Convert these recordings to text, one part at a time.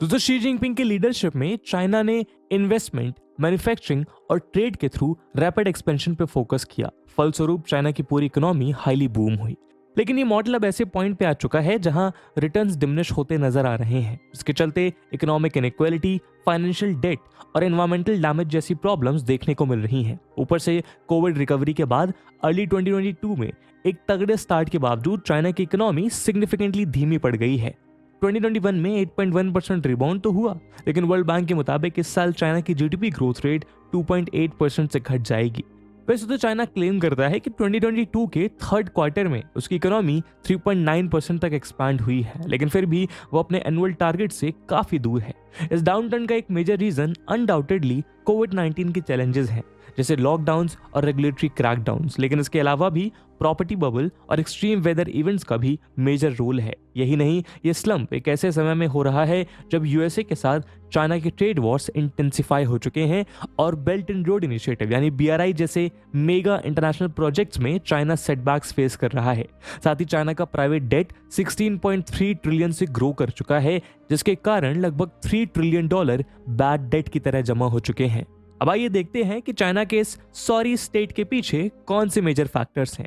दोस्तों Xi Jinping की leadership में चाइना ने इन्वेस्टमेंट, मैन्युफैक्चरिंग और ट्रेड के थ्रू रैपिड एक्सपेंशन पे फोकस किया। फलस्वरूप चाइना की पूरी इकोनॉमी हाईली बूम हुई। लेकिन ये मॉडल अब ऐसे पॉइंट पे आ चुका है जहां रिटर्न्स डिमिनिश होते नजर आ रहे हैं, जिसके चलते इकोनॉमिक इनइक्वालिटी, फाइनेंशियल डेट और एनवायरमेंटल डैमेज जैसी प्रॉब्लम्स देखने को मिल रही हैं। ऊपर से कोविड रिकवरी के बाद अर्ली 2022 में एक तगड़े स्टार्ट के बावजूद चाइना की इकोनॉमी सिग्निफिकेंटली धीमी पड़ गई है। 2021 में 8.1% रिबाउंड तो हुआ, लेकिन वर्ल्ड बैंक के मुताबिक इस साल चाइना की जीडीपी ग्रोथ रेट 2.8% से घट जाएगी। वैसे तो चाइना क्लेम करता है कि 2022 के थर्ड क्वार्टर में उसकी इकोनॉमी 3.9% तक एक्सपैंड हुई है, लेकिन फिर भी वो अपने एनुअल टारगेट से काफी दूर है। इस डाउनटर्न का एक मेजर रीजन अनडाउटेडली कोविड-19 के चैलेंजेस हैं, जैसे लॉकडाउन्स और रेगुलेटरी क्रैकडाउन्स, लेकिन इसके अलावा भी प्रॉपर्टी बबल और एक्सट्रीम वेदर इवेंट्स का भी मेजर रोल है। यही नहीं, ये स्लम्प एक ऐसे समय में हो रहा है जब यूएसए के साथ चाइना के ट्रेड वॉर्स इंटेंसिफाई हो चुके हैं और बेल्ट एंड रोड इनिशिएटिव यानी बीआरआई जैसे मेगा इंटरनेशनल प्रोजेक्ट्स में चाइना सेटबैक्स फेस कर रहा है। साथ ही चाइना का प्राइवेट डेट 16.3 ट्रिलियन से ग्रो कर चुका है, जिसके कारण लगभग $3 ट्रिलियन बैड डेट की तरह जमा हो चुके हैं। अब आइए देखते हैं कि चाइना के इस सॉरी स्टेट के पीछे कौन से मेजर फैक्टर्स हैं।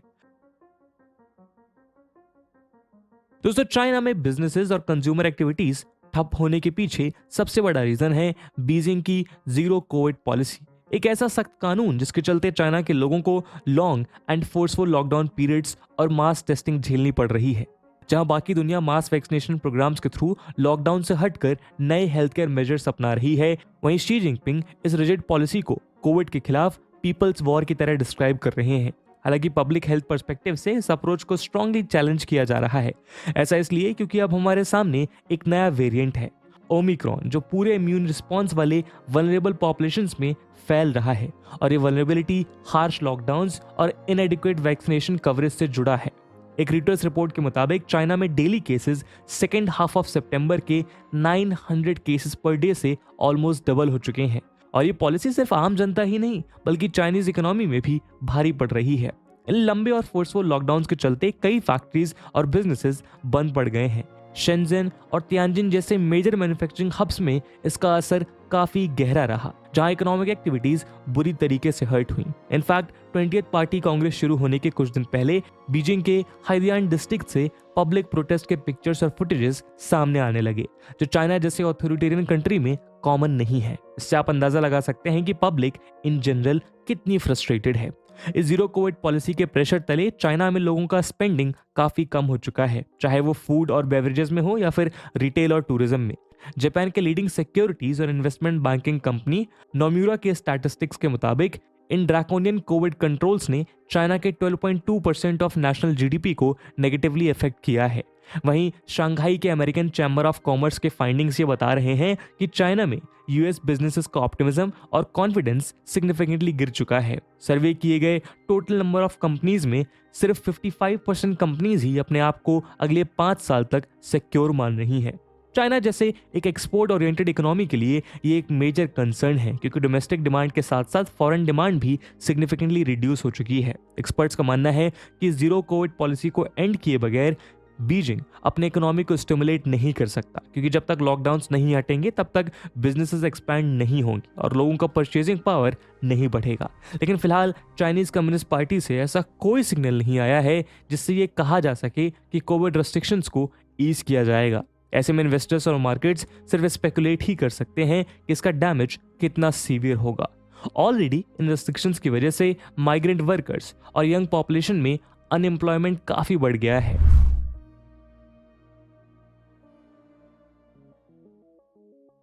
दोस्तों चाइना में बिजनेसेस और कंज्यूमर एक्टिविटीज ठप होने के पीछे सबसे बड़ा रीजन है बीजिंग की जीरो कोविड पॉलिसी। एक ऐसा सख्त कानून जिसके चलते चाइना के लोगों को long and forceful lockdown periods और मास टेस्टिंग झेलनी पड़ रही है। जहां बाकी दुनिया मास वैक्सीनेशन प्रोग्राम्स के थ्रू लॉकडाउन से हटकर नए हेल्थ केयर मेजर्स अपना रही है, वहीं शी जिनपिंग इस रिजिड पॉलिसी को कोविड के खिलाफ पीपल्स वॉर की तरह डिस्क्राइब कर रहे हैं। हालांकि पब्लिक हेल्थ पर्सपेक्टिव से इस अप्रोच को स्ट्रांगली चैलेंज किया जा रहा है। ऐसा इसलिए क्योंकि अब हमारे सामने एक नया वेरिएंट है, ओमिक्रॉन, जो पूरे इम्यून रिस्पॉन्स वाले वल्नरेबल पॉपुलेशंस में फैल रहा है और ये वल्नरेबिलिटी हार्श लॉकडाउन्स और इनएडिक्वेट वैक्सीनेशन कवरेज से जुड़ा है। एक रिटर्स रिपोर्ट के मुताबिक चाइना में daily cases second half of सितंबर के 900 केसेस पर डे से ऑलमोस्ट डबल हो चुके हैं। और ये पॉलिसी सिर्फ आम जनता ही नहीं बल्कि चाइनीज इकोनॉमी में भी भारी पड़ रही है। इन लंबे और फोर्सफुल लॉकडाउन के चलते कई फैक्ट्रीज और बिजनेसेस बंद पड़ गए हैं। शेंजन और तियानजिन जैसे मेजर मैन्युफैक्चरिंग हब्स में इसका असर काफी गहरा रहा, जहां इकोनॉमिक एक्टिविटीज बुरी तरीके से हर्ट हुई। इनफैक्ट 20th पार्टी कांग्रेस शुरू होने के कुछ दिन पहले बीजिंग के हाइदियान डिस्ट्रिक्ट से पब्लिक प्रोटेस्ट के पिक्चर्स और फुटेजेस सामने आने लगे, जो चाइना जैसे ऑथोरिटेरियन कंट्री में कॉमन नहीं है। इससे आप अंदाजा लगा सकते हैं कि पब्लिक इन जनरल कितनी फ्रस्ट्रेटेड है। इस जीरो कोविड पॉलिसी के प्रेशर तले चाइना में लोगों का स्पेंडिंग काफी कम हो चुका है, चाहे वो फूड और बेवरेजेस में हो या फिर रिटेल और टूरिज्म में। जापान के लीडिंग सिक्योरिटीज और इन्वेस्टमेंट बैंकिंग कंपनी नोम्यूरा के स्टैटिस्टिक्स के मुताबिक इन ड्रैकोनियन कोविड कंट्रोल्स ने चाइना के 12.2% ऑफ नेशनल जीडीपी को नेगेटिवली इफेक्ट किया है। वहीं शंघाई के अमेरिकन चैम्बर ऑफ कॉमर्स के फाइंडिंग्स ये बता रहे हैं कि चाइना में यूएस बिजनेसेस का ऑप्टिमिज्म और कॉन्फिडेंस सिग्निफिकेंटली गिर चुका है। सर्वे किए गए टोटल नंबर ऑफ कंपनीज में सिर्फ 55% कंपनीज ही अपने आप को अगले 5 साल तक सिक्योर मान रही हैं। चाइना जैसे एक एक्सपोर्ट ओरिएंटेड इकोनॉमी के लिए ये एक मेजर कंसर्न है, क्योंकि डोमेस्टिक डिमांड के साथ साथ फॉरेन डिमांड भी सिग्निफिकेंटली रिड्यूस हो चुकी है। एक्सपर्ट्स का मानना है कि जीरो कोविड पॉलिसी को एंड किए बगैर बीजिंग अपने इकोनॉमी को स्टिमुलेट नहीं कर सकता, क्योंकि जब तक लॉकडाउन्स नहीं हटेंगे तब तक बिजनेसेस एक्सपैंड नहीं होंगे और लोगों का परचेजिंग पावर नहीं बढ़ेगा। लेकिन फिलहाल चाइनीज कम्युनिस्ट पार्टी से ऐसा कोई सिग्नल नहीं आया है जिससे ये कहा जा सके कि कोविड रेस्ट्रिक्शंस को ईज किया जाएगा। ऐसे में इन्वेस्टर्स और मार्केट्स सिर्फ स्पेकुलेट ही कर सकते हैं कि इसका डैमेज कितना सीवियर होगा। ऑलरेडी इन रेस्ट्रिक्शंस की वजह से माइग्रेंट वर्कर्स और यंग पॉपुलेशन में अनएम्प्लॉयमेंट काफी बढ़ गया है।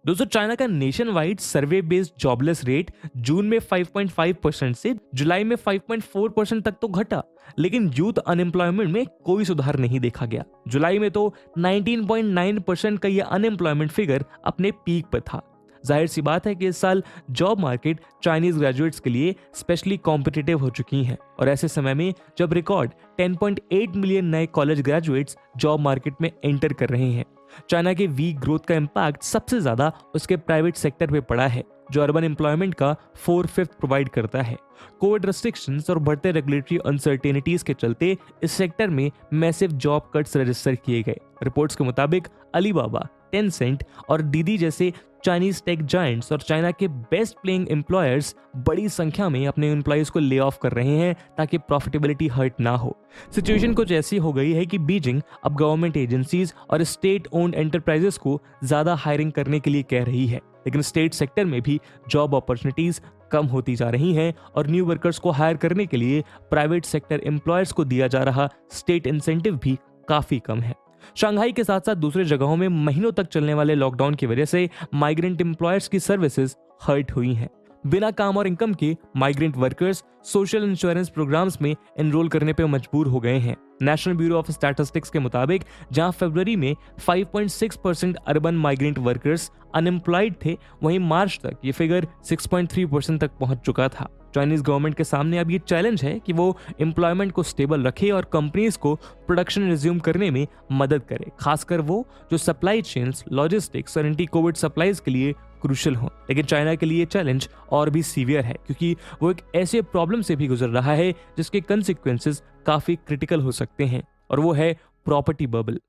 दोस्तों चाइना का नेशन वाइड सर्वे बेस्ड जॉबलेस रेट जून में 5.5% से जुलाई में 5.4% तक तो घटा, लेकिन यूथ अनएम्प्लॉयमेंट में कोई सुधार नहीं देखा गया। जुलाई में तो 19.9% का यह अनएम्प्लॉयमेंट फिगर अपने पीक पर था। जाहिर सी बात है कि इस साल जॉब मार्केट चाइनीज ग्रेजुएट्स के लिए स्पेशली कॉम्पिटिटिव हो चुकी हैं, और ऐसे समय में जब रिकॉर्ड 10.8 मिलियन नए कॉलेज ग्रेजुएट्स जॉब मार्केट में एंटर कर रहे हैं। चाइना के वीक ग्रोथ का इम्पैक्ट सबसे ज्यादा उसके प्राइवेट सेक्टर पे पड़ा है, जो अर्बन एम्प्लॉयमेंट का 4/5 प्रोवाइड करता है। कोविड रेस्ट्रिक्शंस और बढ़ते रेगुलेटरी अनसर्टेनिटीज के चलते इस सेक्टर में मैसिव जॉब कट्स रजिस्टर किए गए। रिपोर्ट्स के मुताबिक अलीबाबा, टेंसेंट और दीदी जैसे चाइनीज टेक जायंट्स और चाइना के बेस्ट प्लेइंग एम्प्लॉयर्स बड़ी संख्या में अपने एम्प्लॉयज को ले ऑफ कर रहे हैं ताकि प्रॉफिटेबिलिटी हर्ट ना हो। सिचुएशन कुछ ऐसी हो गई है कि बीजिंग अब गवर्नमेंट एजेंसीज और स्टेट ओन्ड एंटरप्राइजेस को ज्यादा हायरिंग करने के लिए कह रही है, लेकिन स्टेट सेक्टर में भी जॉब अपॉर्चुनिटीज कम होती जा रही हैं और न्यू वर्कर्स को हायर करने के लिए प्राइवेट सेक्टर एम्प्लॉयर्स को दिया जा रहा स्टेट इंसेंटिव भी काफी कम है। शंघाई के साथ साथ दूसरी जगहों में महीनों तक चलने वाले लॉकडाउन की वजह से माइग्रेंट एम्प्लॉयर्स की सर्विसेज हर्ट हुई हैं। बिना काम और इनकम के migrant workers social insurance programmes में एनरोल करने पर मजबूर हो गए हैं। नेशनल ब्यूरो ऑफ स्टैटिस्टिक्स के मुताबिक जहां फरवरी में 5.6% अर्बन माइग्रेंट वर्कर्स अनएम्प्लॉयड थे, वहीं मार्च तक ये फिगर 6.3% तक पहुंच चुका था। चाइनीज गवर्नमेंट के सामने अब ये चैलेंज है कि वो एम्प्लॉयमेंट को स्टेबल रखे और कंपनीज को प्रोडक्शन रिज्यूम करने में मदद करे, खासकर वो जो सप्लाई चेन्स, लॉजिस्टिक्स और एंटी कोविड सप्लाईज के लिए क्रूशियल हो। लेकिन चाइना के लिए ये चैलेंज और भी सीवियर है क्योंकि वो एक ऐसे प्रॉब्लम से भी गुजर रहा है जिसके कंसिक्वेंसेस काफी क्रिटिकल हो सकते हैं, और वो है प्रॉपर्टी बबल।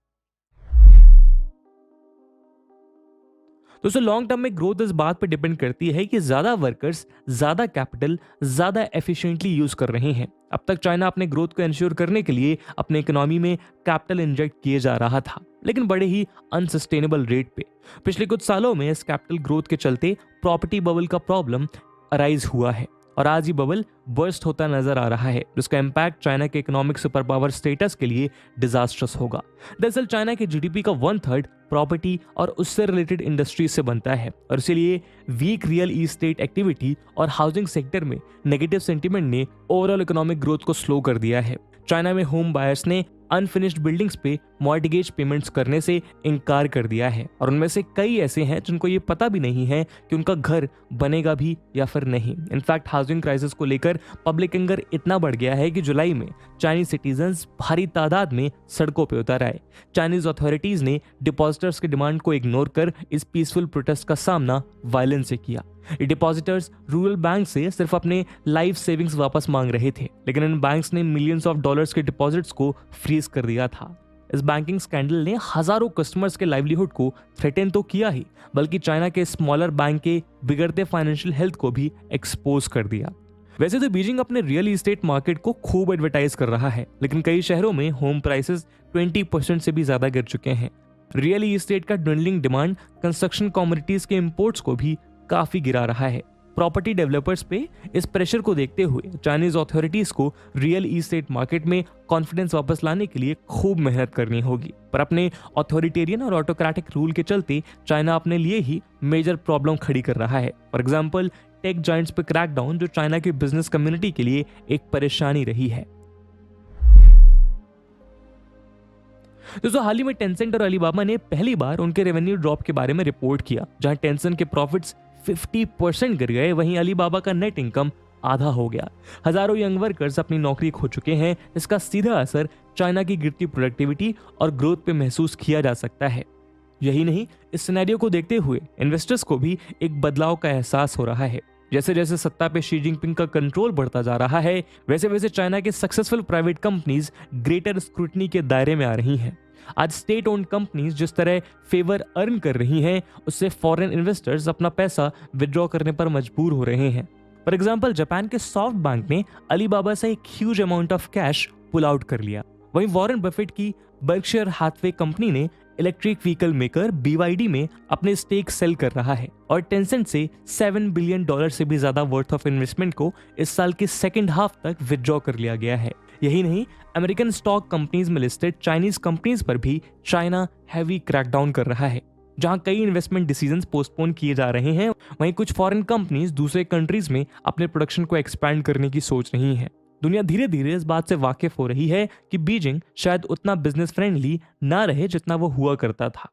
दोस्तों, लॉन्ग टर्म में ग्रोथ इस बात पर डिपेंड करती है कि ज्यादा वर्कर्स ज्यादा कैपिटल ज्यादा एफिशिएंटली यूज कर रहे हैं। अब तक चाइना अपने ग्रोथ को इंश्योर करने के लिए अपने इकोनॉमी में कैपिटल इंजेक्ट किए जा रहा था, लेकिन बड़े ही अनसस्टेनेबल रेट पे। पिछले कुछ सालों में इस कैपिटल ग्रोथ के चलते प्रॉपर्टी बबल का प्रॉब्लम अराइज हुआ है और आज ये बबल बर्स्ट होता नजर आ रहा है, जिसका इम्पैक्ट चाइना के इकोनॉमिक सुपर पावर स्टेटस के लिए डिजास्ट्रस होगा। दरअसल चाइना के जीडीपी का 1/3 प्रॉपर्टी और उससे रिलेटेड इंडस्ट्री से बनता है और इसीलिए वीक रियल इस्टेट एक्टिविटी और हाउसिंग सेक्टर में नेगेटिव सेंटीमेंट ने ओवरऑल इकोनॉमिक ग्रोथ को स्लो कर दिया है। चाइना में होम बायर्स ने अनफिनिश्ड बिल्डिंग्स पे मॉर्टगेज पेमेंट्स करने से इनकार कर दिया है और उनमें से कई ऐसे हैं जिनको ये पता भी नहीं है कि उनका घर बनेगा भी या फिर नहीं। इनफैक्ट हाउसिंग क्राइसिस को लेकर पब्लिक एंगर इतना बढ़ गया है कि जुलाई में चाइनीज सिटीजन्स भारी तादाद में सड़कों पर उतर आए। चाइनीज अथॉरिटीज ने डिपॉजिटर्स की डिमांड को इग्नोर कर इस पीसफुल प्रोटेस्ट का सामना वायलेंस से किया। डिपॉजिटर्स रूरल बैंक से सिर्फ अपने लाइफ सेविंग्स वापस मांग रहे थे, लेकिन इन बैंक्स ने मिलियंस ऑफ डॉलर्स के डिपॉजिट्स को फ्रीज कर दिया था। इस बैंकिंग स्कैंडल ने हजारों कस्टमर्स के लाइवलीहुड को थ्रेटन तो किया ही, बल्कि चाइना के स्मॉलर बैंक के बिगड़ते फाइनेंशियल हेल्थ को भी एक्सपोज कर दिया। वैसे तो बीजिंग अपने रियल इस्टेट मार्केट को खूब एडवर्टाइज कर रहा है, लेकिन कई शहरों में होम प्राइसेस 20% से भी ज्यादा गिर चुके हैं। रियल इस्टेट का ड्विंडलिंग डिमांड कंस्ट्रक्शन कमोडिटीज के इंपोर्ट्स को भी काफी गिरा रहा है। प्रॉपर्टी डेवलपर्स पे इस प्रेशर को देखते हुए चाइनीज अथॉरिटीज को रियल इस्टेट मार्केट में कॉन्फिडेंस वापस लाने के लिए खूब मेहनत करनी होगी, पर अपने ऑथोरिटेरियन और ऑटोक्रेटिक रूल के चलते चाइना अपने लिए ही मेजर प्रॉब्लम खड़ी कर रहा है। फॉर एग्जाम्पल, टेक जायंट्स पे क्रैकडाउन जो चाइना की बिजनेस कम्युनिटी के लिए एक परेशानी रही है। दोस्तों, हाल ही में टेंसेंट और अलीबाबा ने पहली बार उनके रेवेन्यू ड्रॉप के बारे में रिपोर्ट किया। जहां टेंसेंट के प्रॉफिट्स 50% गिर गए, वहीं अलीबाबा का नेट इनकम आधा हो गया। हजारों यंग वर्कर्स अपनी नौकरी खो चुके हैं। इसका सीधा असर चाइना की गिरती प्रोडक्टिविटी और ग्रोथ पे महसूस किया जा सकता है। यही नहीं, इस सिनेरियो को देखते हुए इन्वेस्टर्स को भी एक बदलाव का एहसास हो रहा है। जैसे जैसे सत्ता पे शी जिनपिंग का कंट्रोल बढ़ता जा रहा है, वैसे वैसे चाइना के successful private companies greater scrutiny के दायरे में आ रही हैं। आज स्टेट ओन्ड कंपनीज जिस तरह फेवर अर्न कर रही हैं, उससे फॉरेन इन्वेस्टर्स अपना पैसा विड्रॉ करने पर मजबूर हो रहे हैं। फॉर एग्जाम्पल, जापान के सॉफ्ट बैंक ने अलीबाबा से एक huge amount of cash pull out कर लिया। वहीं वॉरेन बफेट की बर्कशायर हाथवे कंपनी ने इलेक्ट्रिक व्हीकल मेकर BYD में अपने स्टेक सेल कर रहा है और टेंसेंट से $7 बिलियन से भी ज्यादा वर्थ ऑफ इन्वेस्टमेंट को इस साल के सेकेंड हाफ तक विड्रॉ कर लिया गया है। यही नहीं, अमेरिकन स्टॉक कंपनीज में लिस्टेड चाइनीज कंपनीज पर भी चाइना हैवी क्रैकडाउन कर रहा है। जहां कई इन्वेस्टमेंट डिसीजंस पोस्टपोन किए जा रहे हैं, वहीं कुछ फॉरेन कंपनीज दूसरे कंट्रीज में अपने प्रोडक्शन को एक्सपैंड करने की सोच रही हैं। दुनिया धीरे धीरे इस बात से वाकिफ हो रही है कि बीजिंग शायद उतना बिजनेस फ्रेंडली ना रहे जितना वो हुआ करता था।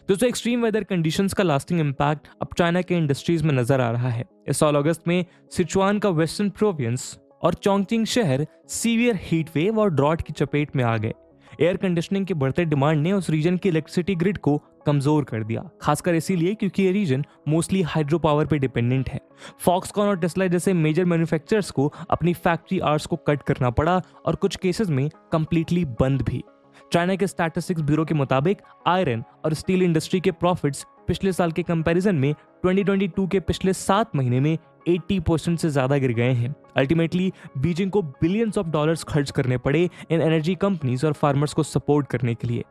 दोस्तों, एक्सट्रीम वेदर कंडीशंस का लास्टिंग इम्पैक्ट अब चाइना के इंडस्ट्रीज में नजर आ रहा है। इस साल अगस्त में सिचुआन का वेस्टर्न प्रोविंस और चोंगचिंग शहर सीवियर हीट वेव और ड्रॉट की चपेट में आ गए। एयर कंडीशनिंग के बढ़ते डिमांड ने उस रीजन की इलेक्ट्रिसिटी ग्रिड को कमजोर कर दिया, खासकर इसीलिए क्योंकि ये रीजन मोस्टली हाइड्रो पावर पे डिपेंडेंट है। फॉक्सकॉन और टेस्ला जैसे मेजर मैन्युफैक्चरर्स को अपनी फैक्ट्री आवर्स को कट करना पड़ा और कुछ केसेस में कंप्लीटली बंद भी। चाइना के स्टैटिस्टिक्स ब्यूरो के मुताबिक आयरन और स्टील इंडस्ट्री के प्रॉफिट्स पिछले साल के कंपैरिजन में 2022 के पिछले 7 महीने में 80% से ज्यादा गिर गए हैं। अल्टीमेटली बीजिंग को बिलियंस ऑफ डॉलर्स खर्च करने पड़े इन एनर्जी कंपनीज और फार्मर्स को सपोर्ट करने के लिए।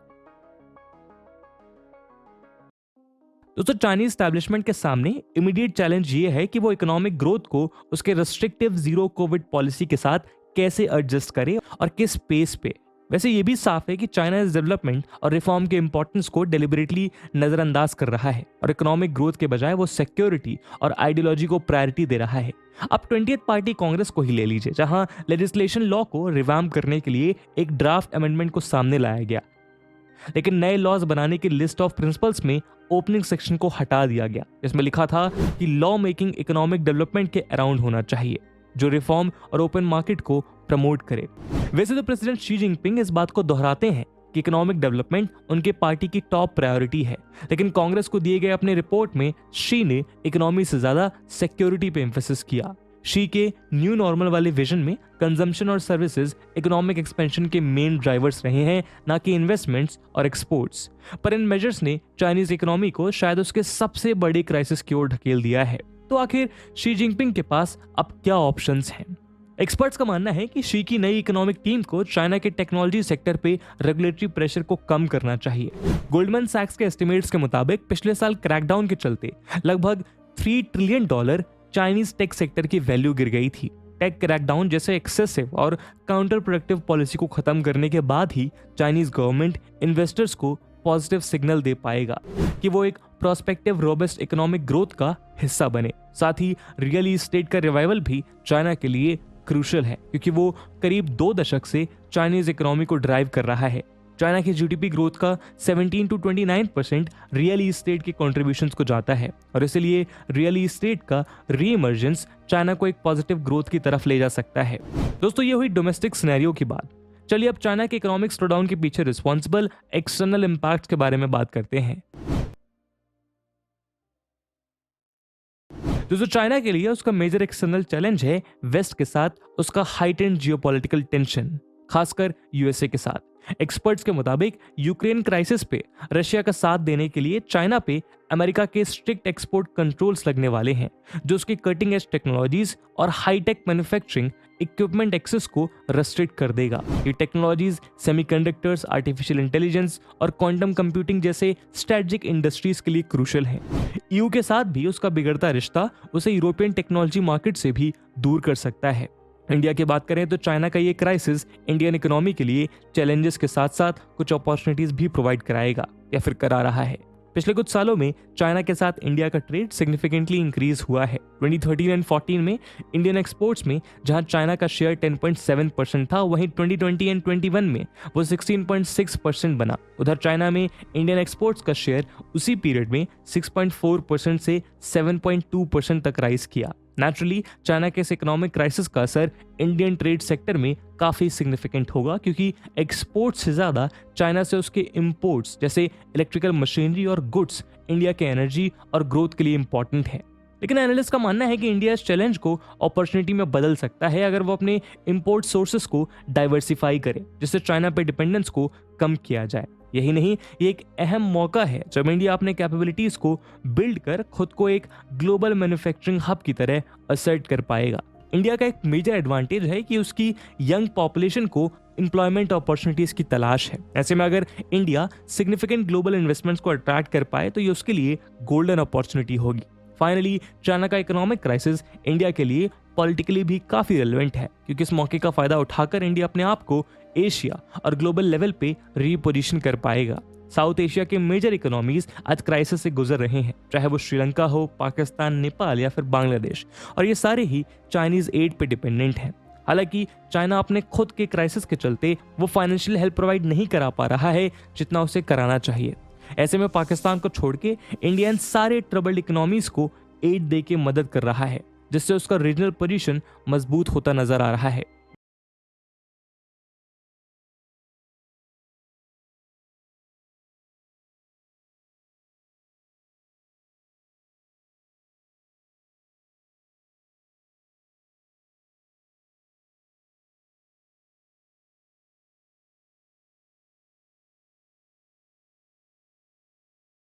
दोस्तों, चाइनीज स्टैब्लिशमेंट के सामने इमीडिएट चैलेंज ये है कि वो इकोनॉमिक ग्रोथ को उसके रेस्ट्रिक्टिव जीरो कोविड पॉलिसी के साथ कैसे एडजस्ट करे और किस पेस पे। वैसे ये भी साफ है कि चाइना इस डेवलपमेंट और रिफॉर्म के इंपॉर्टेंस को डेलिबरेटली नजरअंदाज कर रहा है और इकोनॉमिक ग्रोथ के बजाय वो सिक्योरिटी और आइडियोलॉजी को प्रायोरिटी दे रहा है। अब 20th पार्टी कांग्रेस को ही ले लीजिए, जहां लेजिस्लेशन लॉ को रिवैम्प करने के लिए एक ड्राफ्ट अमेंडमेंट को सामने लाया गया, लेकिन नए लॉज बनाने की लिस्ट ऑफ प्रिंसिपल्स में ओपनिंग सेक्शन को हटा दिया गया। इसमें लिखा था कि लॉ मेकिंग इकोनॉमिक डेवलपमेंट के अराउंड होना चाहिए, जो रिफॉर्म और ओपन मार्केट को प्रमोट करे। वैसे तो प्रेसिडेंट शी जिनपिंग इस बात को दोहराते हैं कि इकोनॉमिक डेवलपमेंट उनके पार्टी की टॉप प्रायोरिटी है, लेकिन कांग्रेस को दिए गए अपने रिपोर्ट में शी ने इकोनॉमी से ज्यादा सिक्योरिटी पे एम्फेसिस किया। शी के न्यू नॉर्मल वाले विजन में कंजम्पशन और सर्विसेज इकोनॉमिक एक्सपेंशन के मेन ड्राइवर्स रहे हैं, ना कि इन्वेस्टमेंट्स और एक्सपोर्ट्स। पर इन मेजर्स ने चाइनीज इकोनॉमी को शायद उसके सबसे बड़े क्राइसिस की ओर ढकेल दिया है। तो आखिर शी जिनपिंग के पास अब क्या ऑप्शंस हैं? एक्सपर्ट्स का मानना है कि शी की नई इकोनॉमिक टीम को चाइना के टेक्नोलॉजी सेक्टर पे रेगुलेटरी प्रेशर को कम करना चाहिए। गोल्डमैन सैक्स के एस्टिमेट्स के मुताबिक पिछले साल क्रैकडाउन के चलते लगभग $3 ट्रिलियन चाइनीज टेक सेक्टर की वैल्यू गिर गई थी। टेक क्रैकडाउन जैसे एक्सेसिव और काउंटर प्रोडक्टिव पॉलिसी को खत्म करने के बाद ही चाइनीज गवर्नमेंट इन्वेस्टर्स को पॉजिटिव सिग्नल दे पाएगा कि वो एक प्रोस्पेक्टिव रोबस्ट इकोनॉमिक ग्रोथ का हिस्सा बने। साथ ही रियल एस्टेट का रिवाइवल भी चाइना के लिए क्रूशियल है, क्योंकि वो करीब 2 दशक से चाइनीज इकोनॉमी को ड्राइव कर रहा है। चाइना की जीडीपी ग्रोथ का 17 to 29% रियल एस्टेट के कॉन्ट्रीब्यूशंस को जाता है और इसलिए रियल एस्टेट का रीइमर्जेंस चाइना को एक पॉजिटिव ग्रोथ की तरफ ले जा सकता है। दोस्तों, ये हुई डोमेस्टिक सिनेरियो की बात। चलिए अब चाइना के इकोनॉमिक स्लोडाउन के पीछे रिस्पॉन्सिबल एक्सटर्नल इम्पैक्ट के बारे में बात करते हैं। दोस्तों, चाइना के लिए उसका मेजर एक्सटर्नल चैलेंज है वेस्ट के साथ उसका हाइटेंड जियोपॉलिटिकल टेंशन, खासकर यूएसए के साथ। एक्सपर्ट्स के मुताबिक यूक्रेन क्राइसिस पे रशिया का साथ देने के लिए चाइना पे अमेरिका के स्ट्रिक्ट एक्सपोर्ट कंट्रोल्स लगने वाले हैं, जो उसकी कटिंग एज टेक्नोलॉजीज और हाईटेक मैन्युफैक्चरिंग इक्विपमेंट एक्सेस को रेस्ट्रिक्ट कर देगा। ये टेक्नोलॉजीज सेमीकंडक्टर्स, आर्टिफिशियल इंटेलिजेंस और क्वांटम कंप्यूटिंग जैसे स्ट्रेटेजिक इंडस्ट्रीज के लिए क्रूशियल है। ईयू के साथ भी उसका बिगड़ता रिश्ता उसे यूरोपियन टेक्नोलॉजी मार्केट से भी दूर कर सकता है। इंडिया की बात करें तो चाइना का ये क्राइसिस इंडियन इकोनॉमी के लिए चैलेंजेस के साथ साथ कुछ अपॉर्चुनिटीज भी प्रोवाइड कराएगा या फिर करा रहा है। पिछले कुछ सालों में चाइना के साथ इंडिया का ट्रेड सिग्निफिकेंटली इंक्रीज हुआ है। 2013 और 14 में इंडियन एक्सपोर्ट्स में जहां चाइना का शेयर 10.7% था, वहीं 2020 और 21 में वो 16.6% बना। उधर चाइना में इंडियन एक्सपोर्ट्स का शेयर उसी पीरियड में 6.4% से 7.2% तक राइज किया। नेचुरली चाइना के इस इकोनॉमिक क्राइसिस का असर इंडियन ट्रेड सेक्टर में काफी सिग्निफिकेंट होगा, क्योंकि एक्सपोर्ट से ज्यादा चाइना से उसके इंपोर्ट्स जैसे इलेक्ट्रिकल मशीनरी और गुड्स इंडिया के एनर्जी और ग्रोथ के लिए इंपॉर्टेंट है। लेकिन एनालिस्ट का मानना है कि इंडिया इस चैलेंज को अपॉर्चुनिटी में बदल सकता है अगर वो अपने इंपोर्ट सोर्सेस को डाइवर्सिफाई करे, जिससे चाइना पे डिपेंडेंस को कम किया जाए। यही नहीं, ये एक अहम मौका है जब इंडिया अपने कैपेबिलिटीज को बिल्ड कर खुद को एक ग्लोबल मैन्युफैक्चरिंग हब की तरह असर्ट कर पाएगा। इंडिया का एक मेजर एडवांटेज है कि उसकी यंग पॉपुलेशन को एम्प्लॉयमेंट अपॉर्चुनिटीज की तलाश है। ऐसे में अगर इंडिया सिग्निफिकेंट ग्लोबल इन्वेस्टमेंट्स को अट्रैक्ट कर पाए तो ये उसके लिए गोल्डन अपॉर्चुनिटी होगी। फाइनली, चाइना का इकोनॉमिक क्राइसिस इंडिया के लिए पॉलिटिकली भी काफी रेलेवेंट है, क्योंकि इस मौके का फायदा उठाकर इंडिया अपने आप को एशिया और ग्लोबल लेवल पे रीपोजिशन कर पाएगा। साउथ एशिया के मेजर इकोनॉमीज आज क्राइसिस से गुजर रहे हैं, चाहे वो श्रीलंका हो, पाकिस्तान, नेपाल या फिर बांग्लादेश, और ये सारे ही चाइनीज एड पे डिपेंडेंट हैं। हालांकि चाइना अपने खुद के क्राइसिस के चलते वो फाइनेंशियल हेल्प प्रोवाइड नहीं करा पा रहा है जितना उसे कराना चाहिए। ऐसे में पाकिस्तान को छोड़ के इंडिया इन सारे ट्रबल्ड इकोनॉमीज को एड दे के मदद कर रहा है, जिससे उसका रीजनल पोजीशन मजबूत होता नजर आ रहा है।